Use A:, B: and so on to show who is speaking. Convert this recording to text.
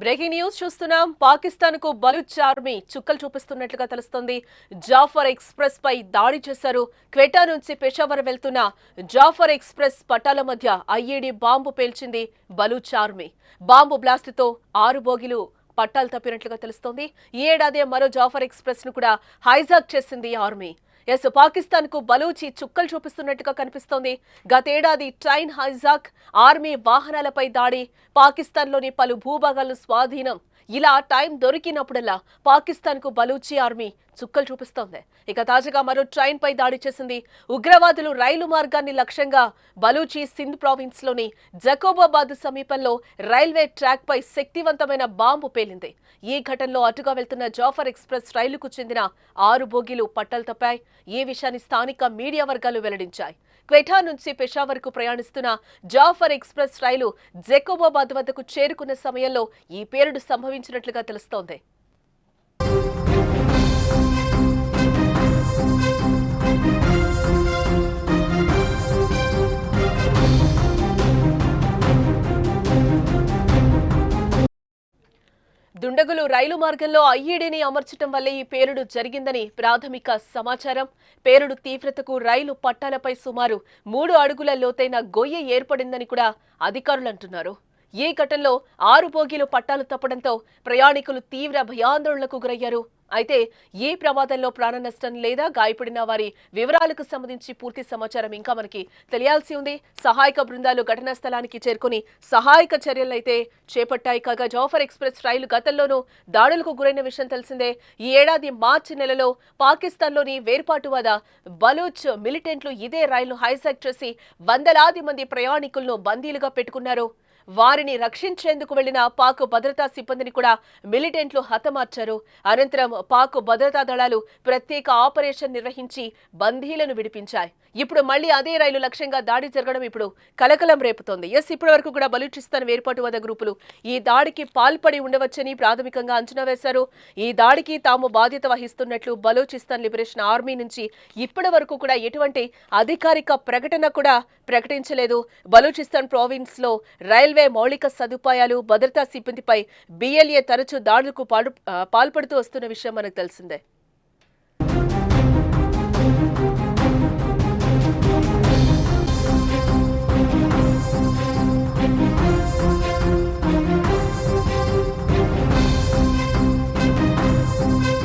A: Breaking news చూస్తున్నాం. పాకిస్తాన్ కు Baloch army చుక్కలు చూపిస్తున్నట్లుగా తెలుస్తోంది. జాఫర్ ఎక్స్ప్రెస్ పై దాడి చేశారు. క్వెటా నుంచి పెషావర్ వెళ్తున్న జాఫర్ ఎక్స్ప్రెస్ పట్టాల మధ్య ఐఈడీ బాంబు పేల్చింది బలూచ్ ఆర్మీ. బాంబు బ్లాస్ట్ తో 6 బోగీలు పట్టాలు తప్పినట్లుగా తెలుస్తోంది. ఈ ఏడాది మరో జాఫర్ ఎక్స్ప్రెస్ ను కూడా హైజాక్ చేసింది ఆర్మీ. పాకిస్తాన్ కు బలూచి చుక్కలు చూపిస్తున్నట్టుగా కనిపిస్తోంది. గతేడాది ట్రైన్ హైజాక్, ఆర్మీ వాహనాలపై దాడి, పాకిస్తాన్ లోని పలు భూభాగాలు స్వాధీనం, ఇలా టైం దొరికినప్పుడల్లా పాకిస్తాన్ కు బలూచి ఆర్మీ చుక్కలు చూపిస్తోంది. ఇక తాజాగా మరో ట్రైన్ పై దాడి చేసింది. ఉగ్రవాదులు రైలు మార్గాన్ని లక్ష్యంగా బలూచి సింధ్ ప్రావిన్స్ లోని జకోబాబాద్ సమీపంలో రైల్వే ట్రాక్ పై శక్తివంతమైన బాంబు పేలింది. ఈ ఘటనలో అటుగా వెళ్తున్న జాఫర్ ఎక్స్ప్రెస్ రైలుకు చెందిన 6 బోగీలు పట్టాలు తప్పాయి. ఈ విషయాన్ని స్థానిక మీడియా వర్గాలు వెల్లడించాయి. క్వెటా నుంచి పెషావర్ కు ప్రయాణిస్తున్న జాఫర్ ఎక్స్ప్రెస్ రైలు జకోబాబాద్ వద్దకు చేరుకున్న సమయంలో ఈ పేలుడు సంభవించినట్లుగా తెలుస్తోంది. దుండగులు రైలు మార్గంలో ఐఈడీని అమర్చడం వల్లే ఈ పేలుడు జరిగిందని ప్రాథమిక సమాచారం. పేలుడు తీవ్రతకు రైలు పట్టాలపై సుమారు 3 అడుగుల లోతైన గొయ్యి ఏర్పడిందని కూడా అధికారులు అంటున్నారు. ఈ ఘటనలో 6 బోగీలు పట్టాలు తప్పడంతో ప్రయాణికులు తీవ్ర భయాందోళనకు గురయ్యారు. అయితే ఈ ప్రమాదంలో ప్రాణ నష్టం లేదా గాయపడిన వారి వివరాలకు సంబంధించి పూర్తి సమాచారం ఇంకా మనకి తెలియాల్సి ఉంది. సహాయక బృందాలు ఘటనా స్థలానికి చేరుకుని సహాయక చర్యలైతే చేపట్టాయి. కాగా జాఫర్ ఎక్స్ప్రెస్ రైలు గతంలోనూ దాడులకు గురైన విషయం తెలిసిందే. ఈ ఏడాది మార్చి నెలలో పాకిస్తాన్లోని వేర్పాటువాద బలూచ్ మిలిటెంట్లు ఇదే రైలు హైజాక్ చేసి వందలాది మంది ప్రయాణికులను బందీలుగా పెట్టుకున్నారు. వారిని రక్షించేందుకు వెళ్లిన పాక్ భద్రతా సిబ్బందిని కూడా మిలిటెంట్లు హతమార్చారు. అనంతరం పాక్ భద్రతా దళాలు ప్రత్యేక ఆపరేషన్ నిర్వహించి బందీలను విడిపించాయి. ఇప్పుడు మళ్లీ అదే రైలు లక్ష్యంగా దాడి జరగడం ఇప్పుడు కలకలం రేపుతోంది. ఇప్పటి వరకు కూడా బలూచిస్తాన్ వేర్పాటువాద గ్రూపులు ఈ దాడికి పాల్పడి ఉండవచ్చని ప్రాథమికంగా అంచనా వేశారు. ఈ దాడికి తాము బాధ్యత వహిస్తున్నట్లు బలూచిస్తాన్ లిబరేషన్ ఆర్మీ నుంచి ఇప్పటి వరకు కూడా ఎటువంటి అధికారిక ప్రకటన కూడా ప్రకటించలేదు. బలూచిస్తాన్ ప్రావిన్స్ లో రైల్వే మౌలిక సదుపాయాలు, భద్రతా సిబ్బందిపై బిఎల్ఏ తరచూ దాడులకు పాల్పడుతూ వస్తున్న విషయం మనకు తెలిసిందే.